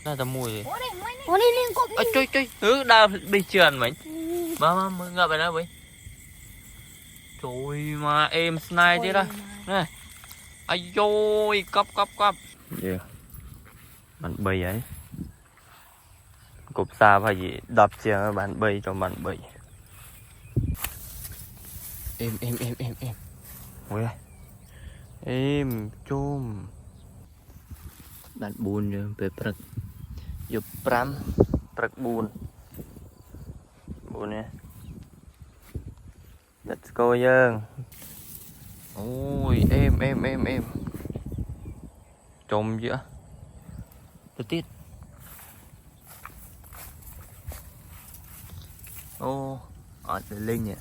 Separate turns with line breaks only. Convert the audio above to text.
น่าจะมุ้ย
Ủa đi liên cục
ช่วยดาวไปเชือนไหมมามึงกลับไปแล้วเว้ยโจยมาเอ็มสไนด์ดิละนี่อายุยกับเดี๋ยวมันเบย์ไอ้กบซาพายีดับเชียงมันเบย์จอมันเบย์เอ็มเว้ยเอ็มจุ่มbạn buồn rồi về bật dục pram bật buồn nè let's go dương ôi em trộm giữa tôi tiết ô ở đây linh nhỉ